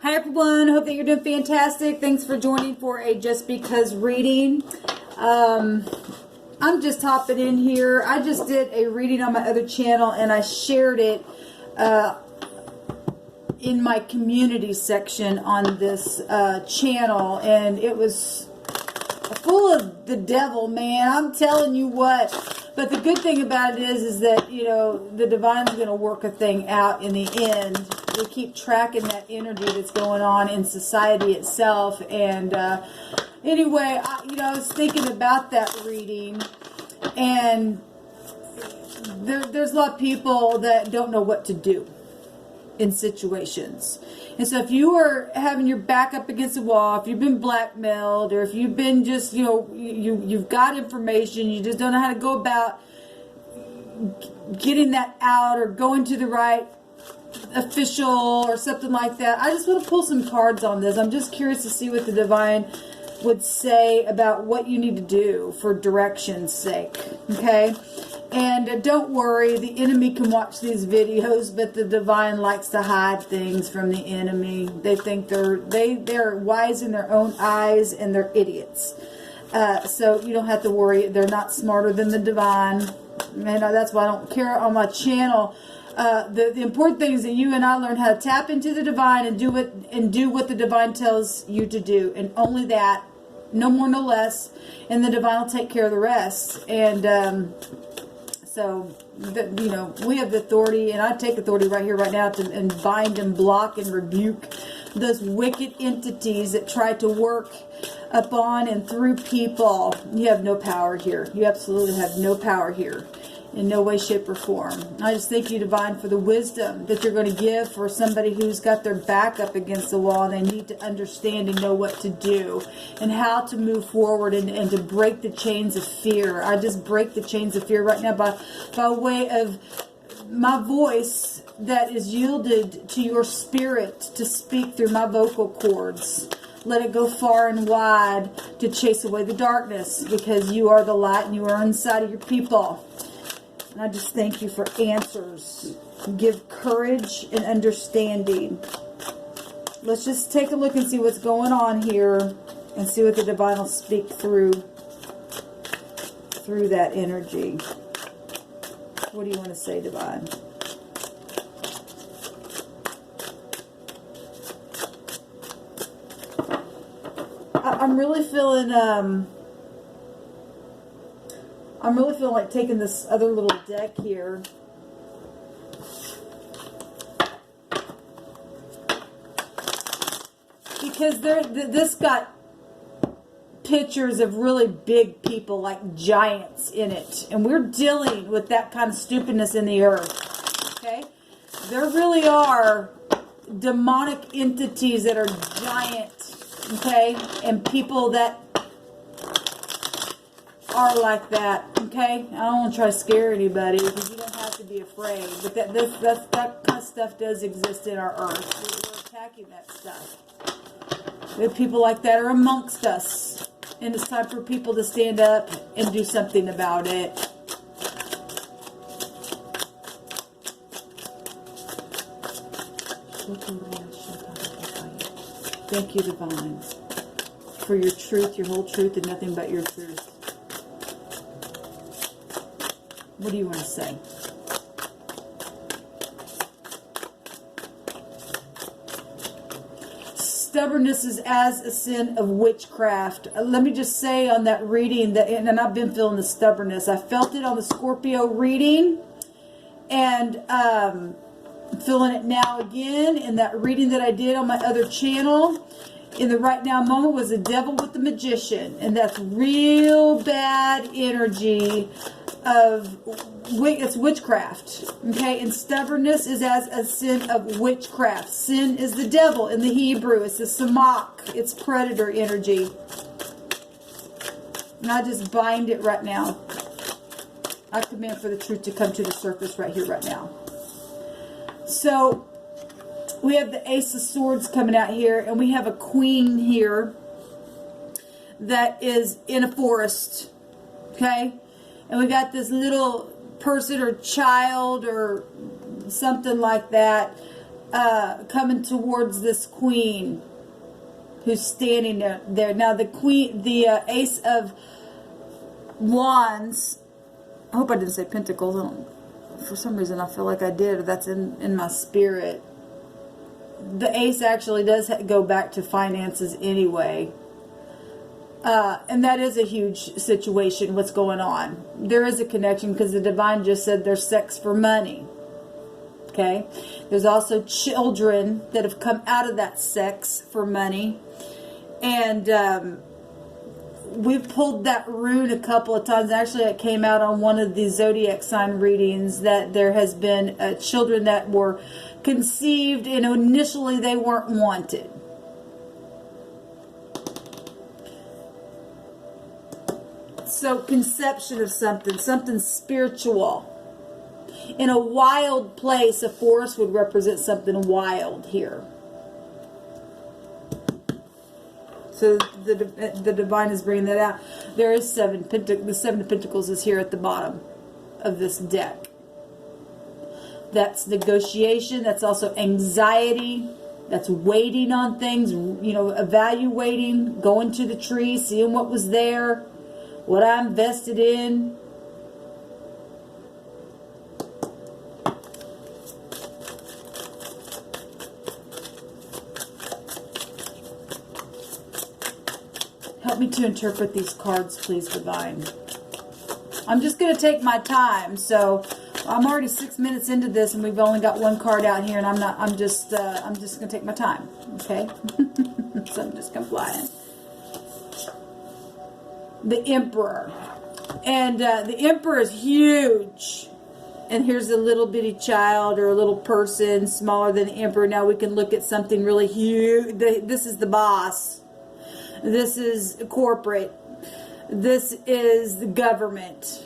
Hi everyone, hope that you're doing fantastic. Thanks for joining for a Just Because reading. I'm just hopping in here. I just did a reading on my other channel and I shared it in my community section on this channel, and it was full of the devil, man. I'm telling you what. But the good thing about it is that, you know, the divine's going to work a thing out in the end. We keep tracking that energy that's going on in society itself. And anyway, I was thinking about that reading, and there's a lot of people that don't know what to do in situations. And so if you are having your back up against the wall, if you've been blackmailed, or if you've been just, you've got information, you just don't know how to go about getting that out or going to the right official or something like that, I just want to pull some cards on this. I'm just curious to see what the divine would say about what you need to do for direction's sake. Okay? And don't worry, the enemy can watch these videos, but the divine likes to hide things from the enemy. They think they're wise in their own eyes, and they're idiots. So you don't have to worry. They're not smarter than the divine. And that's why I don't care on my channel. The important thing is that you and I learn how to tap into the divine and do what the divine tells you to do, and only that, no more, no less. And the divine will take care of the rest. And so, we have the authority, and I take authority right here, right now, and bind and block and rebuke those wicked entities that try to work upon and through people. You have no power here. You absolutely have no power here, in no way, shape, or form. I just thank you, divine, for the wisdom that you're going to give for somebody who's got their back up against the wall, and they need to understand and know what to do and how to move forward and to break the chains of fear. I just break the chains of fear right now by way of my voice that is yielded to your spirit to speak through my vocal cords. Let it go far and wide to chase away the darkness, because you are the light and you are inside of your people. And I just thank you for answers. Give courage and understanding. Let's just take a look and see what's going on here, and see what the divine will speak through that energy. What do you want to say, divine? I'm really feeling like taking this other little deck here. Because this got pictures of really big people, like giants in it. And we're dealing with that kind of stupidness in the earth. Okay? There really are demonic entities that are giant. Okay? And people that are like that. Okay? I don't want to try to scare anybody, because you don't have to be afraid. But that kind of stuff does exist in our earth. We're attacking that stuff. We have people like that are amongst us. And it's time for people to stand up and do something about it. Thank you, divine, for your truth, your whole truth, and nothing but your truth. What do you want to say? Stubbornness is as a sin of witchcraft. Let me just say on that reading, that, and I've been feeling the stubbornness. I felt it on the Scorpio reading, and feeling it now again in that reading that I did on my other channel. In the right now moment was the devil with the magician, and that's real bad energy of it's witchcraft. Okay, and stubbornness is as a sin of witchcraft. Sin is the devil in the Hebrew. It's the samak. It's predator energy. And I just bind it right now. I command for the truth to come to the surface right here, right now. So we have the Ace of Swords coming out here, and we have a queen here that is in a forest. Okay, and we got this little person or child or something like that coming towards this queen who's standing there. Now the queen, the Ace of Wands, I hope I didn't say Pentacles. I don't, for some reason I feel like I did, or that's in my spirit. The Ace actually does go back to finances anyway. And that is a huge situation, what's going on. There is a connection because the divine just said there's sex for money. Okay? There's also children that have come out of that sex for money. And we've pulled that rune a couple of times. Actually, it came out on one of the zodiac sign readings that there has been children that were conceived and initially they weren't wanted. So conception of something spiritual. In a wild place, a forest would represent something wild here. So the divine is bringing that out. There is the Seven of Pentacles is here at the bottom of this deck. That's negotiation. That's also anxiety. That's waiting on things, you know, evaluating, going to the tree, seeing what was there, what I invested in. Help me to interpret these cards, please, divine. I'm just going to take my time. So I'm already 6 minutes into this, and we've only got one card out here, and I'm just going to take my time. Okay, so I'm just complying. The Emperor, and the Emperor is huge. And here's a little bitty child or a little person smaller than the Emperor. Now we can look at something really huge. This is the boss. This is corporate. This is the government.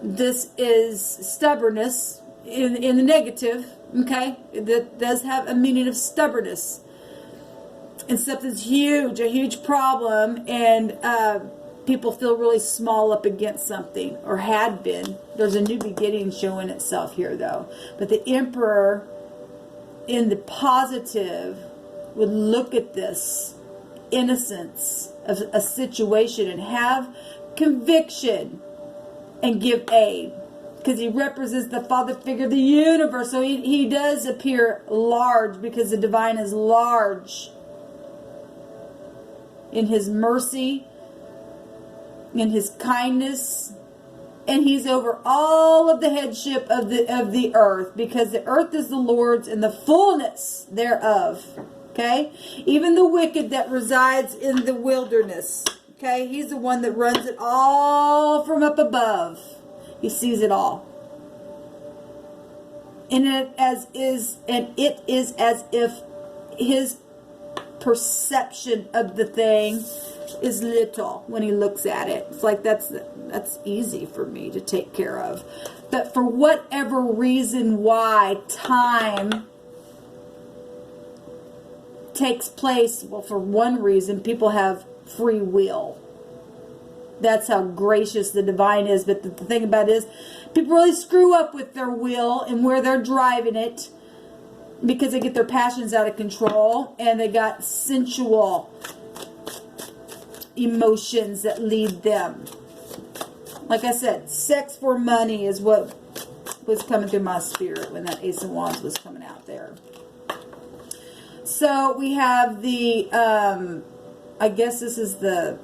This is stubbornness in the negative. Okay, that does have a meaning of stubbornness. And something's huge, a huge problem, and people feel really small up against something, or had been. There's a new beginning showing itself here, though. But the Emperor, in the positive, would look at this innocence of a situation and have conviction and give aid, because he represents the father figure of the universe. So he does appear large, because the divine is large in his mercy, in his kindness, and he's over all of the headship of the earth, because the earth is the Lord's and the fullness thereof. Okay, even the wicked that resides in the wilderness. Okay, he's the one that runs it all from up above. He sees it all, and it is as if his perception of the thing is little when he looks at it. It's like that's easy for me to take care of. But for whatever reason why time takes place, well, for one reason, people have free will. That's how gracious the divine is. But the thing about it is, people really screw up with their will and where they're driving it, because they get their passions out of control, and they got sensual emotions that lead them. Like I said, sex for money is what was coming through my spirit when that Ace of Wands was coming out there. So we have the, I guess this is the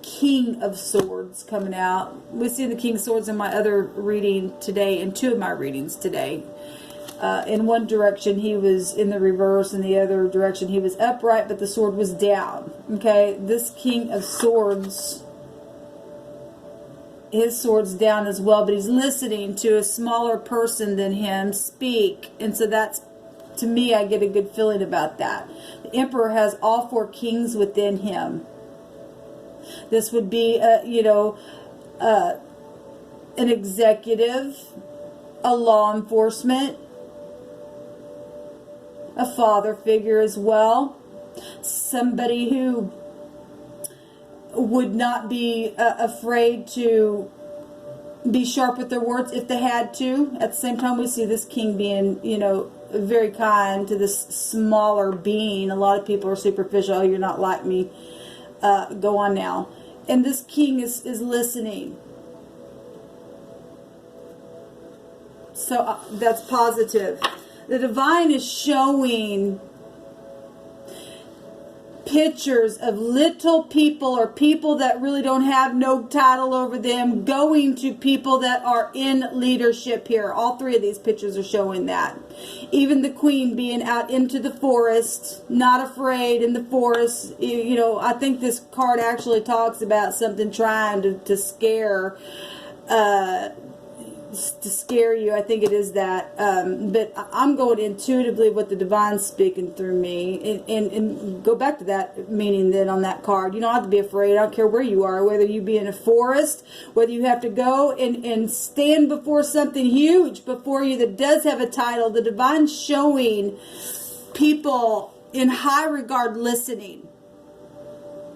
King of Swords coming out. We see the King of Swords in my other reading today, in two of my readings today. In one direction he was in the reverse, in the other direction he was upright, but the sword was down. Okay, this King of Swords, his sword's down as well, but he's listening to a smaller person than him speak. And so that's, to me, I get a good feeling about that. The Emperor has all four kings within him. This would be, an executive, a law enforcement, a father figure as well. Somebody who would not be afraid to be sharp with their words if they had to. At the same time, we see this king being, very kind to this smaller being. A lot of people are superficial. Oh, you're not like me. Go on now. And this king is listening. So that's positive. The divine is showing pictures of little people or people that really don't have no title over them going to people that are in leadership here. All three of these pictures are showing that. Even the queen being out into the forest, not afraid in the forest. You know, I think this card actually talks about something trying to scare you. I think it is that. But I'm going intuitively what the divine's speaking through me. And go back to that meaning then on that card. You don't have to be afraid. I don't care where you are, whether you be in a forest, whether you have to go and stand before something huge before you that does have a title. The divine's showing people in high regard listening.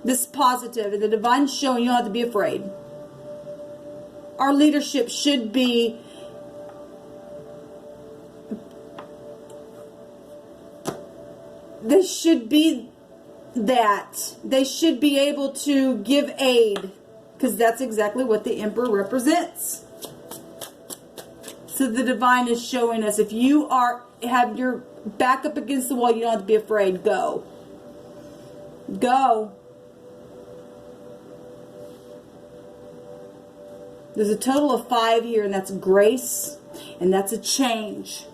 This is positive. And the divine's showing you don't have to be afraid. Our leadership should be they should be able to give aid, because that's exactly what the Emperor represents. So the divine is showing us, if you have your back up against the wall, you don't have to be afraid. Go. There's a total of 5 here, and that's grace, and that's a change.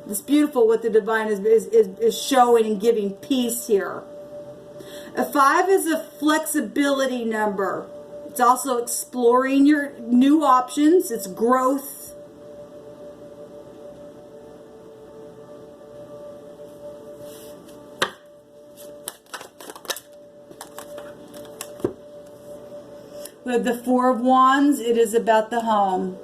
It's beautiful what the divine is showing and giving peace here. A 5 is a flexibility number. It's also exploring your new options. It's growth. With the 4 of Wands, it is about the home.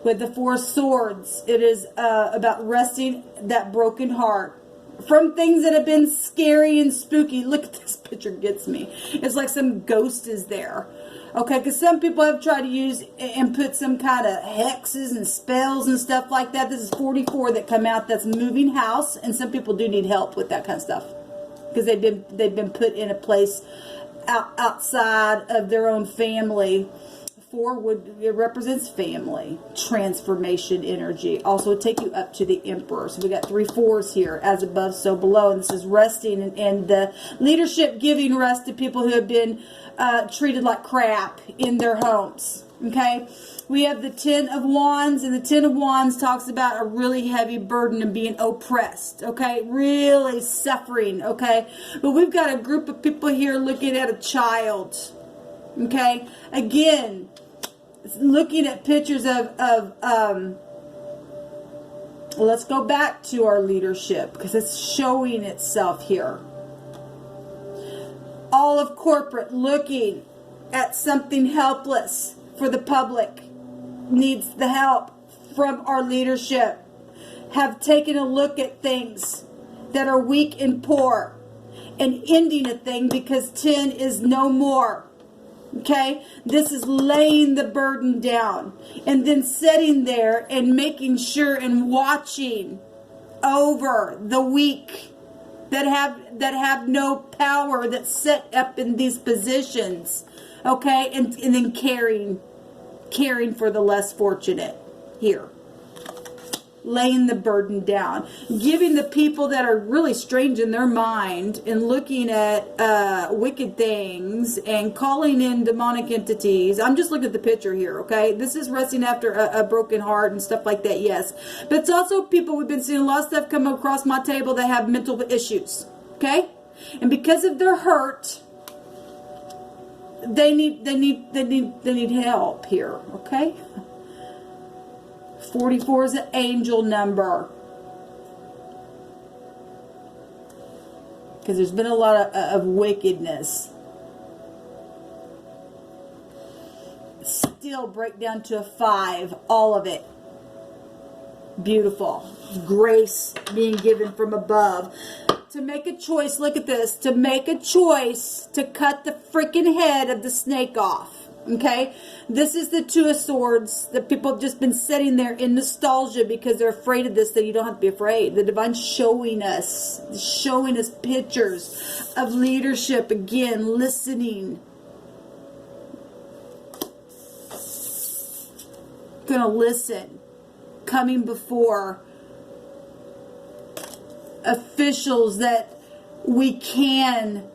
With the 4 of Swords, it is about resting that broken heart from things that have been scary and spooky. Look at this picture, gets me. It's like some ghost is there. Okay, because some people have tried to use and put some kind of hexes and spells and stuff like that. This is 44 that come out. That's moving house, and some people do need help with that kind of stuff because they've been put in a place outside of their own family. 4 it represents family, transformation energy. Also take you up to the Emperor. So we got 3 4s here, as above, so below. And this is resting and the leadership giving rest to people who have been treated like crap in their homes. Okay, we have the 10 of Wands, and the 10 of Wands talks about a really heavy burden and being oppressed. Okay, really suffering. Okay, but we've got a group of people here looking at a child. Okay, again, looking at pictures of let's go back to our leadership because it's showing itself here. All of corporate looking at something helpless for the public, needs the help from our leadership, have taken a look at things that are weak and poor and ending a thing because 10 is no more. Okay, this is laying the burden down and then sitting there and making sure and watching over the weak that have no power, that set up in these positions. Okay, and then caring for the less fortunate here. Laying the burden down, giving the people that are really strange in their mind and looking at wicked things and calling in demonic entities. I'm just looking at the picture here, okay? This is resting after a broken heart and stuff like that, yes. But it's also people, we've been seeing a lot of stuff come across my table that have mental issues, okay? And because of their hurt, they need help here, okay? 44 is an angel number. Because there's been a lot of wickedness. Still break down to a 5. All of it. Beautiful. Grace being given from above. To make a choice, look at this. To make a choice to cut the freaking head of the snake off. Okay, this is the Two of Swords that people have just been sitting there in nostalgia because they're afraid of this, that you don't have to be afraid. The Divine's showing us pictures of leadership, again, listening. Gonna listen, coming before officials that we can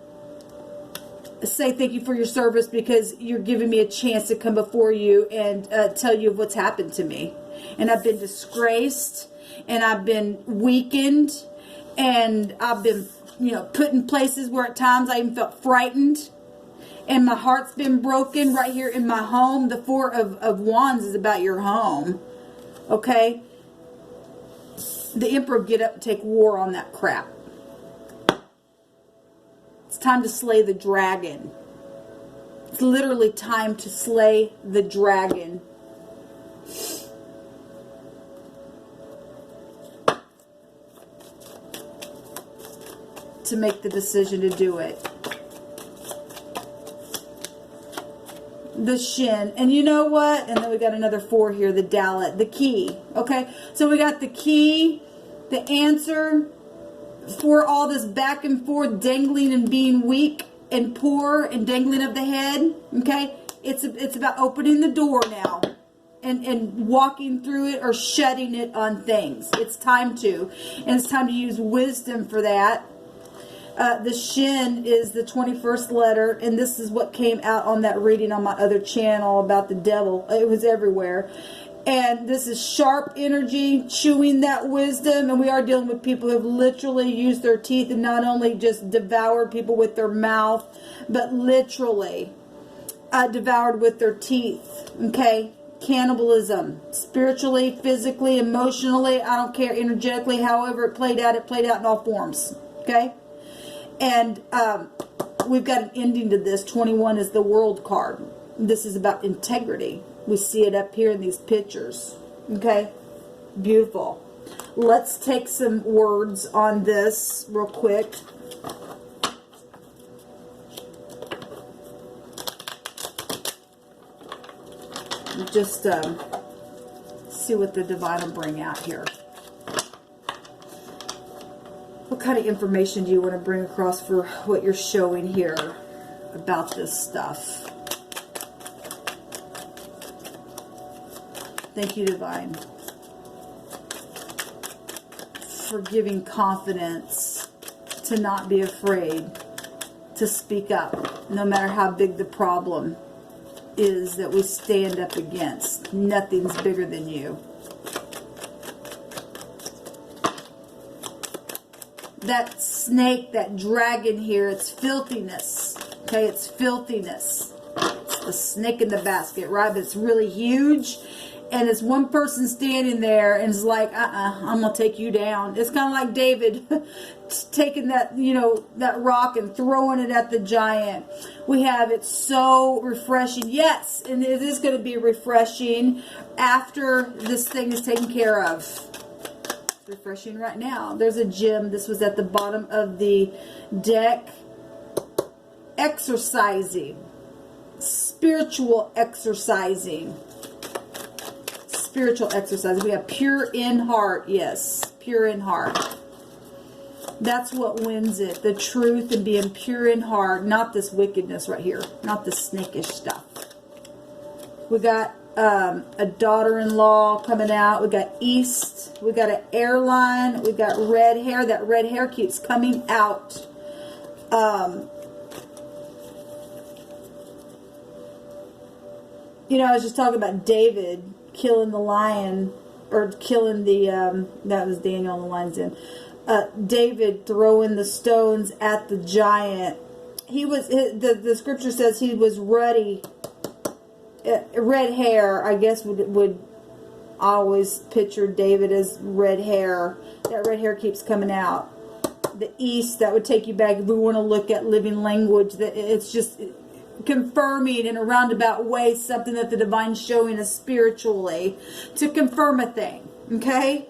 say thank you for your service because you're giving me a chance to come before you and tell you what's happened to me. And I've been disgraced, and I've been weakened, and I've been, put in places where at times I even felt frightened, and my heart's been broken right here in my home. The Four of Wands is about your home. Okay? The Emperor, get up and take war on that crap. It's time to slay the dragon. It's literally time to slay the dragon. To make the decision to do it. The Shin. And you know what? And then we got another 4 here. The Dalet. The key. Okay? So we got the key. The answer for all this back and forth dangling and being weak and poor and dangling of the head. Okay? It's about opening the door now. And walking through it or shutting it on things. It's time to. And it's time to use wisdom for that. The Shin is the 21st letter, and this is what came out on that reading on my other channel about the devil. It was everywhere. And this is sharp energy, chewing that wisdom, and we are dealing with people who have literally used their teeth and not only just devoured people with their mouth, but literally devoured with their teeth. Okay? Cannibalism. Spiritually, physically, emotionally, I don't care, energetically, however it played out in all forms. Okay? And we've got an ending to this. 21 is the World card. This is about integrity. We see it up here in these pictures. Okay? Beautiful. Let's take some words on this real quick. Just see what the Divine will bring out here. What kind of information do you want to bring across for what you're showing here about this stuff? Thank you, Divine, for giving confidence to not be afraid to speak up, no matter how big the problem is that we stand up against. Nothing's bigger than you. That snake, that dragon here, it's filthiness. Okay, it's filthiness. It's the snake in the basket, right? But it's really huge. And it's one person standing there and is like, I'm going to take you down. It's kind of like David taking that, that rock and throwing it at the giant. We have, it's so refreshing. Yes, and it is going to be refreshing after this thing is taken care of. It's refreshing right now. There's a gem. This was at the bottom of the deck. Exercising. Spiritual exercising. Spiritual exercise. We have pure in heart. Yes, pure in heart. That's what wins it. The truth and being pure in heart. Not this wickedness right here. Not this snakish stuff. We got a daughter-in-law coming out. We got East. We got an airline. We got red hair. That red hair keeps coming out. I was just talking about David killing the lion, or killing the, that was Daniel on the lion's den. David throwing the stones at the giant. He was, the scripture says he was ruddy, red hair. I guess would always picture David as red hair. That red hair keeps coming out. The East, that would take you back if we want to look at living language. That it's just confirming in a roundabout way something that the Divine's showing us spiritually to confirm a thing. Okay?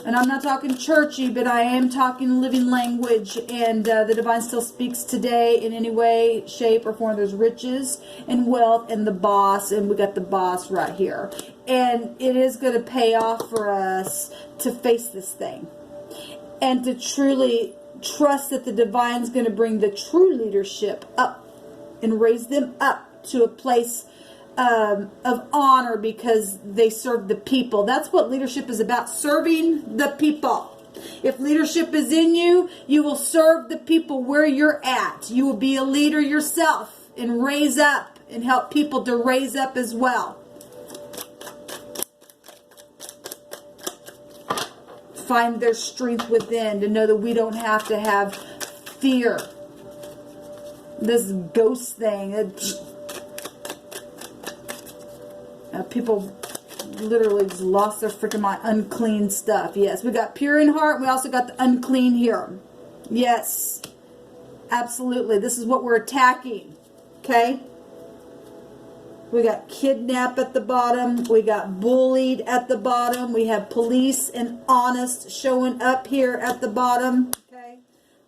And I'm not talking churchy, but I am talking living language. And the divine still speaks today in any way, shape, or form. There's riches and wealth and the boss. And we got the boss right here. And it is going to pay off for us to face this thing. And to truly trust that the divine is going to bring the true leadership up. And raise them up to a place of honor because they serve the people. That's what leadership is about, serving the people. If leadership is in you, you will serve the people where you're at. You will be a leader yourself and raise up and help people to raise up as well. Find their strength within to know that we don't have to have fear. This ghost thing. People literally just lost their freaking mind. Unclean stuff. Yes, we got pure in heart. We also got the unclean here. Yes, absolutely. This is what we're attacking. Okay. We got kidnapped at the bottom. We got bullied at the bottom. We have police and honest showing up here at the bottom. Okay.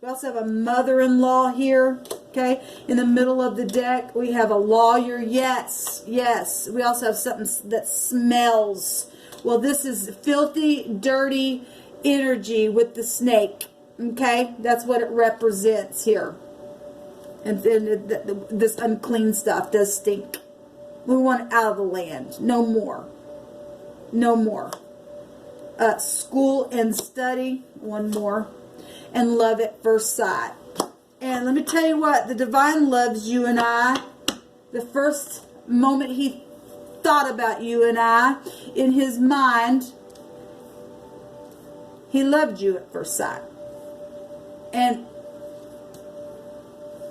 We also have a mother-in-law here. Okay, in the middle of the deck, we have a lawyer. Yes, yes. We also have something that smells. Well, this is filthy, dirty energy with the snake. Okay, that's what it represents here. And then this unclean stuff does stink. We want it out of the land. No more. No more. School and study. One more. And love at first sight. And let me tell you what, the divine loves you and I. The first moment he thought about you and I, in his mind, he loved you at first sight. And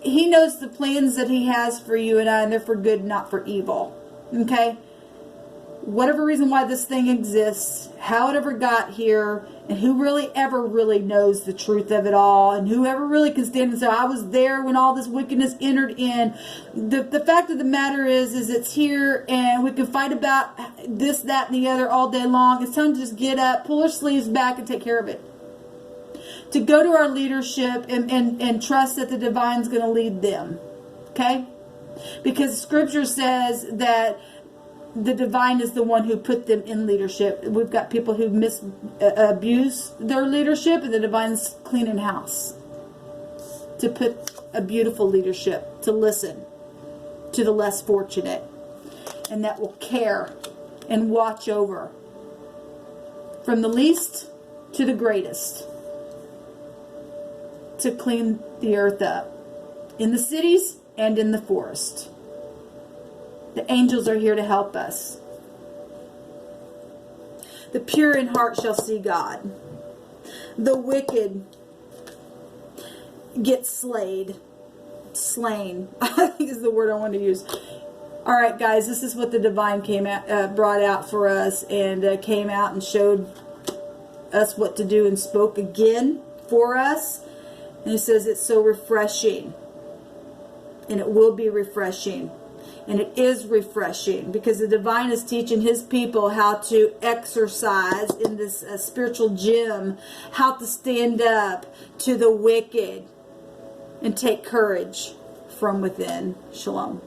he knows the plans that he has for you and I, and they're for good, not for evil. Okay? Whatever reason why this thing exists, how it ever got here, and who really ever really knows the truth of it all, and whoever really can stand and say, I was there when all this wickedness entered in. The fact of the matter is it's here, and we can fight about this, that, and the other all day long. It's time to just get up, pull our sleeves back, and take care of it. To go to our leadership and trust that the divine's going to lead them. Okay? Because Scripture says that the divine is the one who put them in leadership. We've got people who abuse their leadership, and the divine's cleaning house to put a beautiful leadership, to listen to the less fortunate, and that will care and watch over from the least to the greatest, to clean the earth up in the cities and in the forest. The angels are here to help us. The pure in heart shall see God. The wicked get slain. I think is the word I want to use. All right, guys, this is what the divine brought out for us, and came out and showed us what to do and spoke again for us. And he says it's so refreshing, and it will be refreshing. And it is refreshing because the divine is teaching his people how to exercise in this spiritual gym, how to stand up to the wicked and take courage from within. Shalom.